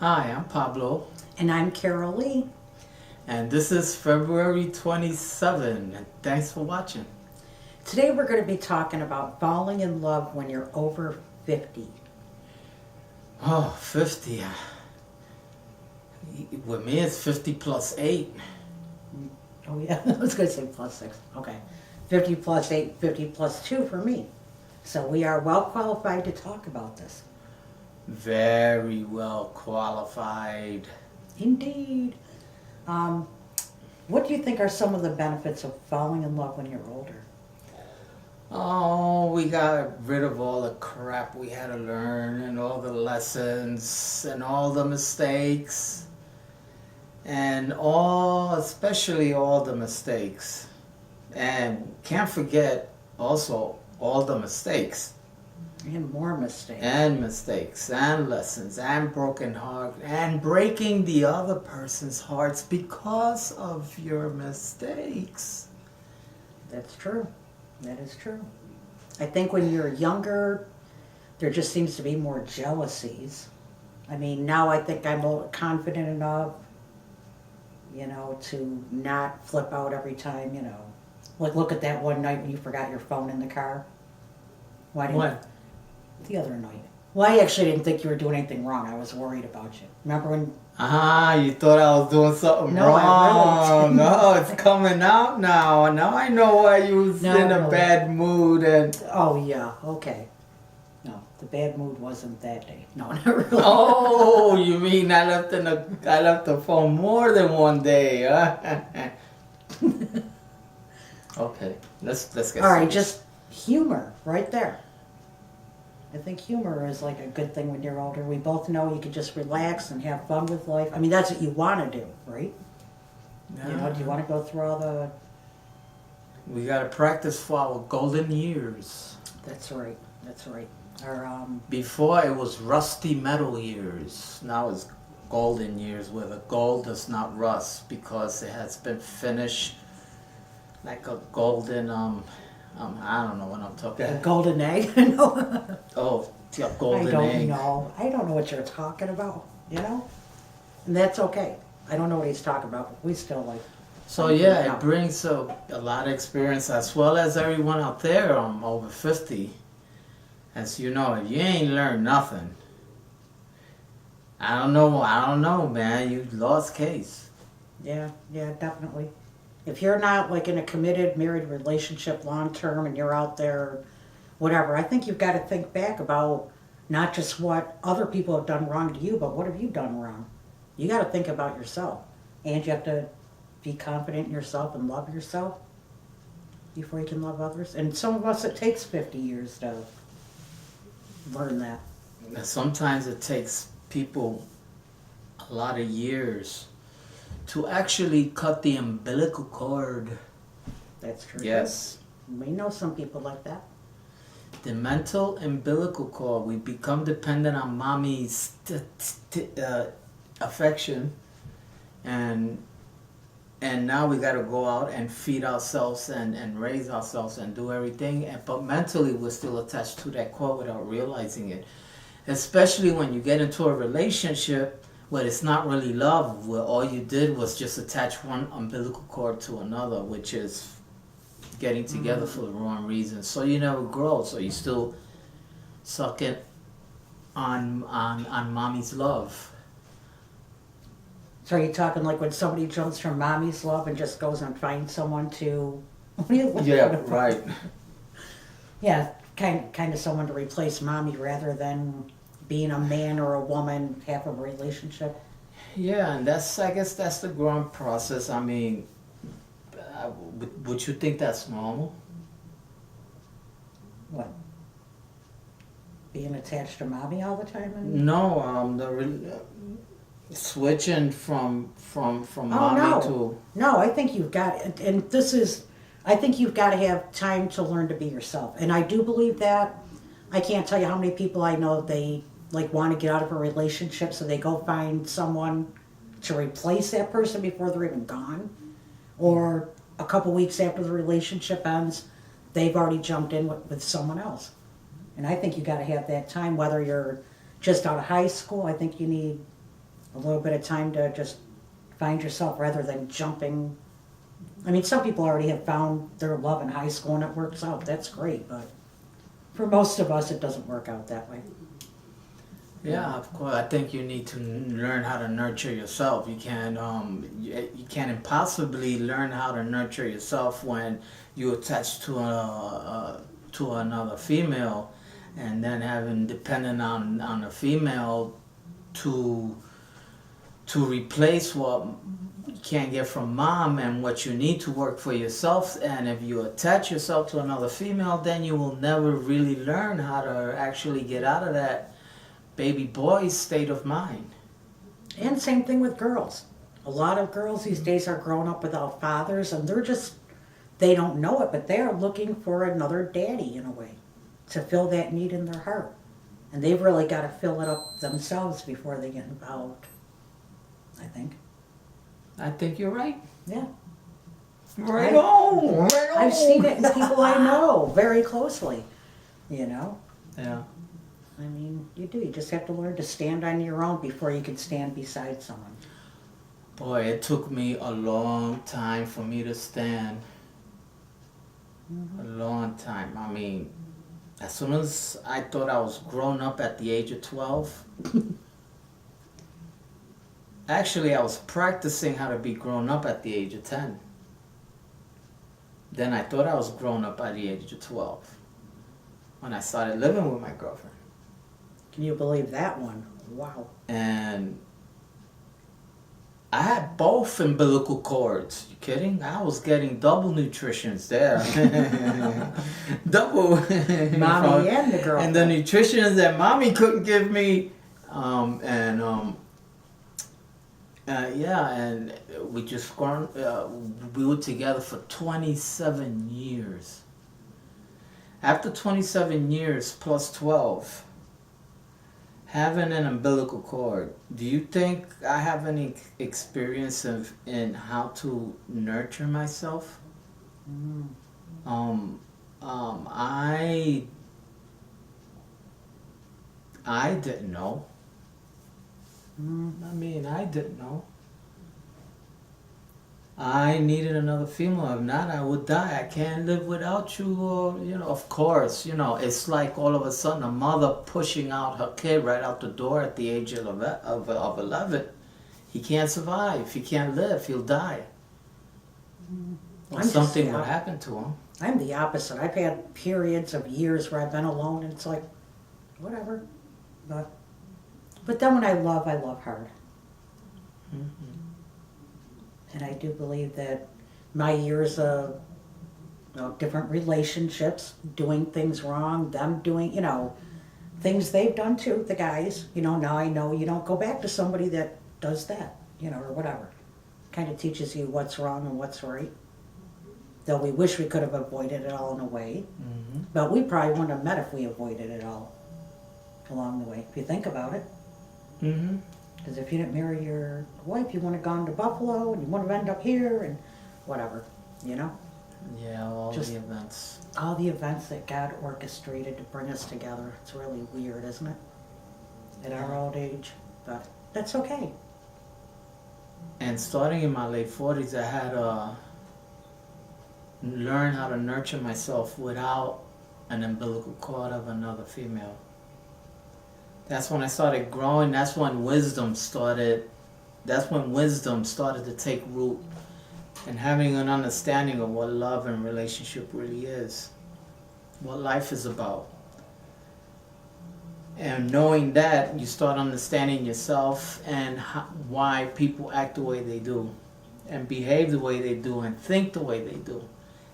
Hi, I'm Pablo, And I'm CAROLEE. and this is February 27, and thanks for watching. Today we're going to be talking about falling in love when you're over 50. Oh, 50. With me, it's 50 plus 8. Oh yeah, I was going to say plus 6. Okay. 50 plus 8, 50 plus 2 for me. So we are well qualified to talk about this. Very well qualified. Indeed. What do you think are some of the benefits of falling in love when you're older? Oh, we got rid of all the crap we had to learn, and all the lessons, and all the mistakes, and especially all the mistakes. And can't forget also all the mistakes. And more mistakes. And mistakes, and lessons, and broken heart, and breaking the other person's hearts because of your mistakes. That's true. That is true. I think when you're younger, there just seems to be more jealousies. I mean, now I think I'm more confident enough, to not flip out every time, Like, look at that one night when you forgot your phone in the car. Why didn't What? The other night. Well, I actually didn't think you were doing anything wrong. I was worried about you. Remember when... You thought I was doing something No, I wrong. really didn't. No, it's coming out now. Now I know why you was No, in a really. bad mood and... Oh, yeah, okay. No, the bad mood wasn't that day. No, not really. Oh, you mean I left the phone more than one day, huh? Okay, let's get All right, serious. just humor right there. I think humor is like a good thing when you're older. We both know you can just relax and have fun with life. I mean, that's what you want to do, right? Do you want to go through all the... We gotta practice for our golden years. That's right, that's right. Or, Before it was rusty metal years. Now it's golden years where the gold does not rust because it has been finished like a golden I don't know what I'm talking a about. golden egg? No. Oh, a I golden don't egg. know. I don't know what you're talking about, And that's okay. I don't know what he's talking about, but we still like... So yeah, it brings a lot of experience, as well as everyone out there over 50. As you know, if you ain't learned nothing, I don't know, man. You lost case. Yeah, definitely. If you're not like in a committed married relationship long term and you're out there, whatever, I think you've got to think back about not just what other people have done wrong to you, but what have you done wrong? You got to think about yourself. And you have to be confident in yourself and love yourself before you can love others. And some of us, it takes 50 years to learn that. Sometimes it takes people a lot of years to actually cut the umbilical cord. That's true. Yes. We know some people like that. The mental umbilical cord. We become dependent on mommy's affection, and now we got to go out and feed ourselves and raise ourselves and do everything. But mentally, we're still attached to that cord without realizing it. Especially when you get into a relationship where it's not really love, where all you did was just attach one umbilical cord to another, which is getting together for the wrong reasons. So you never grow. So you still suck it on mommy's love. So are you talking like when somebody jumps from mommy's love and just goes and finds someone to... What are you looking Yeah, at? right. Yeah, kind of someone to replace mommy rather than being a man or a woman, have a relationship. Yeah, and I guess that's the growing process. I mean, would you think that's normal? What? Being attached to mommy all the time? No, switching from mommy no. to... No, I think you've got, and this is, I think you've got to have time to learn to be yourself. And I do believe that. I can't tell you how many people I know, they like want to get out of a relationship, so they go find someone to replace that person before they're even gone. Or a couple weeks after the relationship ends, they've already jumped in with someone else. And I think you got to have that time, whether you're just out of high school. I think you need a little bit of time to just find yourself rather than jumping. I mean, some people already have found their love in high school and it works out. That's great, but for most of us, it doesn't work out that way. Yeah, of course. I think you need to learn how to nurture yourself. You can't impossibly learn how to nurture yourself when you attach to another female, and then having dependent on a female to replace what you can't get from mom and what you need to work for yourself. And if you attach yourself to another female, then you will never really learn how to actually get out of that baby boy's state of mind. And same thing with girls. A lot of girls these days are growing up without fathers, and they don't know it, but they're looking for another daddy in a way to fill that need in their heart. And they've really got to fill it up themselves before they get involved, I think. I think you're right. Yeah. Right on. I've seen it in people I know very closely, you know. Yeah. I mean, you do. You just have to learn to stand on your own before you can stand beside someone. Boy, it took me a long time for me to stand. A long time. I mean, as soon as I thought I was grown up at the age of 12, actually I was practicing how to be grown up at the age of 10. Then I thought I was grown up by the age of 12 when I started living with my girlfriend. Can you believe that one? Wow. And I had both umbilical cords. You kidding? I was getting double nutritions there. Double. Mommy and the girl. And the nutritions that mommy couldn't give me. And we just we were together for 27 years. After 27 years plus 12, having an umbilical cord, do you think I have any experience in how to nurture myself? I didn't know. I mean, I didn't know. I needed another female. If not, I would die. I can't live without you. Or, of course, it's like all of a sudden a mother pushing out her kid right out the door at the age of 11. He can't survive. He can't live. He'll die. Or something would happen to him. I'm the opposite. I've had periods of years where I've been alone, and it's like, whatever. But then when I love hard. Mm-hmm. And I do believe that my years of different relationships, doing things wrong, them doing, things they've done too, the guys, now I know you don't go back to somebody that does that, or whatever. Kind of teaches you what's wrong and what's right. Though we wish we could have avoided it all in a way. Mm-hmm. But we probably wouldn't have met if we avoided it all along the way, if you think about it. Mm-hmm. Because if you didn't marry your wife, you wouldn't have gone to Buffalo, and you wouldn't have ended up here, and whatever, Yeah, all Just the events. all the events that God orchestrated to bring us together. It's really weird, isn't it? At our old age, but that's okay. And starting in my late 40s, I had to learn how to nurture myself without an umbilical cord of another female. That's when I started growing. That's when wisdom started to take root, and having an understanding of what love and relationship really is, what life is about. And knowing that, you start understanding yourself and why people act the way they do, and behave the way they do, and think the way they do,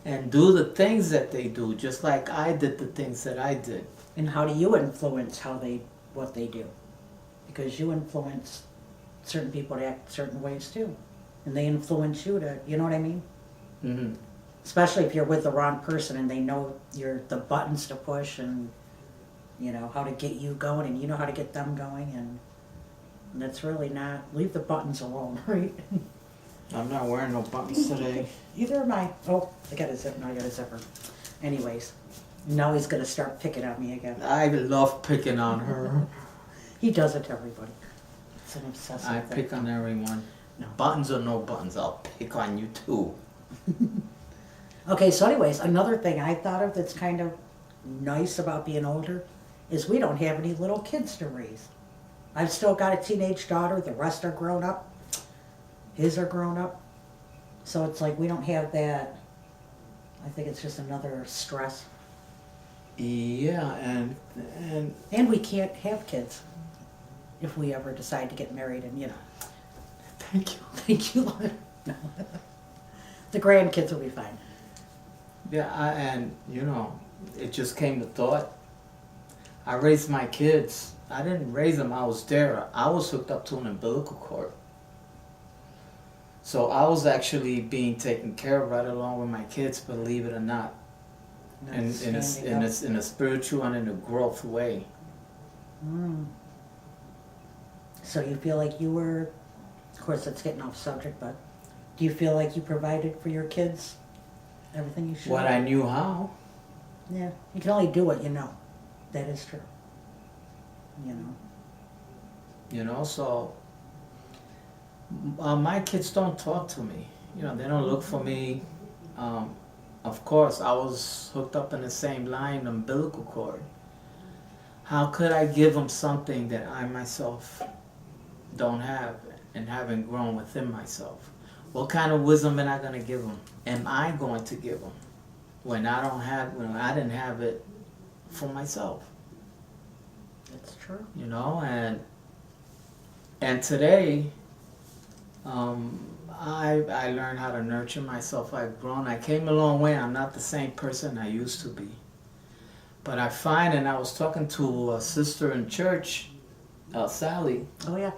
and do the things that they do, just like I did the things that I did. And how do you influence what they do? Because you influence certain people to act certain ways too. And they influence you to, you know what I mean? Mm-hmm. Especially if you're with the wrong person and they know the buttons to push, and how to get you going, and you know how to get them going, and that's really not, leave the buttons alone, right? I'm not wearing no buttons today. Either am I. Oh, I got a zipper. Anyways, now he's gonna start picking on me again. I love picking on her. He does it to everybody. It's an obsessive I thing. pick on everyone. No. Buttons or no buttons, I'll pick on you too. Okay, so anyways, another thing I thought of that's kind of nice about being older is we don't have any little kids to raise. I've still got a teenage daughter, the rest are grown up. His are grown up. So it's like we don't have that. I think it's just another stress. Yeah, and And we can't have kids if we ever decide to get married and, you know. thank you. Thank you. No. The grandkids will be fine. Yeah, and you know, it just came to thought. I raised my kids. I didn't raise them, I was there. I was hooked up to an umbilical cord. So I was actually being taken care of right along with my kids, believe it or not. In a spiritual and in a growth way. Mm. So you feel like you were, of course that's getting off subject, but do you feel like you provided for your kids everything you should? What I knew how. Yeah, you can only do what you know. That is true. You know. You know, so my kids don't talk to me. You know, they don't look for me. Of course, I was hooked up in the same line, umbilical cord. How could I give them something that I myself don't have and haven't grown within myself? What kind of wisdom am I going to give them? Am I going to give them when I didn't have it for myself? That's true. You know, and today, I learned how to nurture myself. I've grown. I came a long way. I'm not the same person I used to be. But I find, and I was talking to a sister in church, Sally, Oh yeah.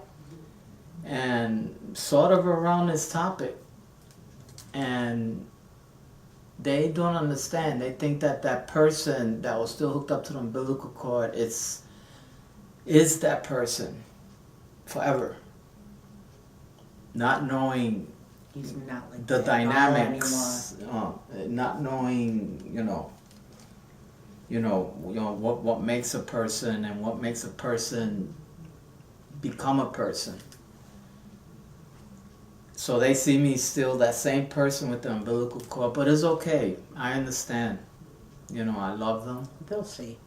and sort of around this topic, and they don't understand. They think that that person that was still hooked up to the umbilical cord is that person forever, not knowing He's not like the that dynamics, not knowing, what makes a person and what makes a person become a person. So they see me still that same person with the umbilical cord, but it's okay. I understand. I love them. They'll see.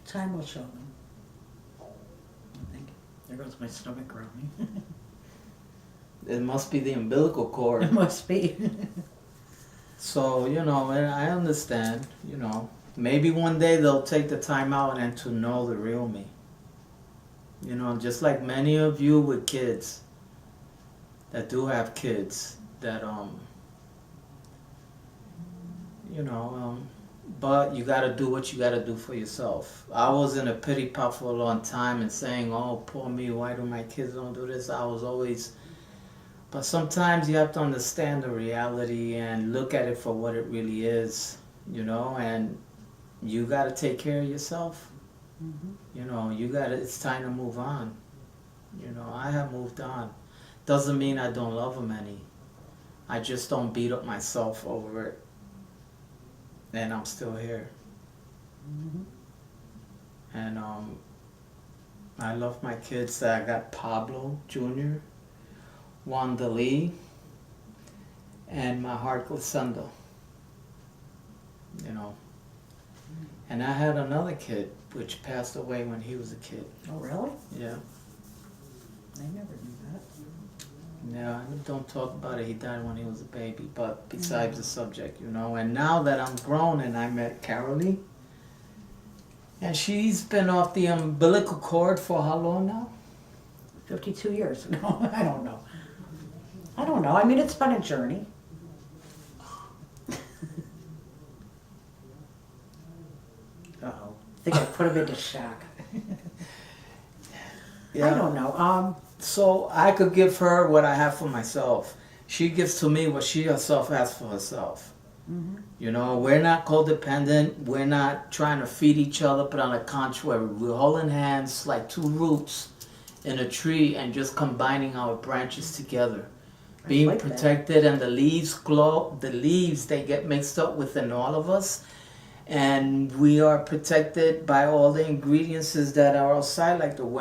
Time will show them. I think. There goes my stomach growling. It must be the umbilical cord. It must be. So, and I understand, Maybe one day they'll take the time out and to know the real me. Just like many of you with kids that do have kids that, but you gotta do what you gotta do for yourself. I was in a pity pot for a long time and saying, oh, poor me, why do my kids don't do this? I was always, but sometimes you have to understand the reality and look at it for what it really is, and you gotta take care of yourself. Mm-hmm. It's time to move on. I have moved on. Doesn't mean I don't love them any. I just don't beat up myself over it. And I'm still here. Mm-hmm. And I love my kids. I got Pablo Jr., Wanda Lee, and my heart Glissando. And I had another kid which passed away when he was a kid. Oh really? Yeah. I never knew that. Yeah, don't talk about it. He died when he was a baby. But besides the subject, And now that I'm grown and I met CAROLEE, and she's been off the umbilical cord for how long now? 52 years. No, I don't know. I mean, it's been a journey. Uh-oh. I think I put him into shock. Yeah. I don't know. So I could give her what I have for myself. She gives to me what she herself has for herself. Mm-hmm. We're not codependent. We're not trying to feed each other, but on the contrary, we're holding hands like two roots in a tree and just combining our branches together. Being like protected, and the leaves glow. The leaves, they get mixed up within all of us. And we are protected by all the ingredients that are outside, like the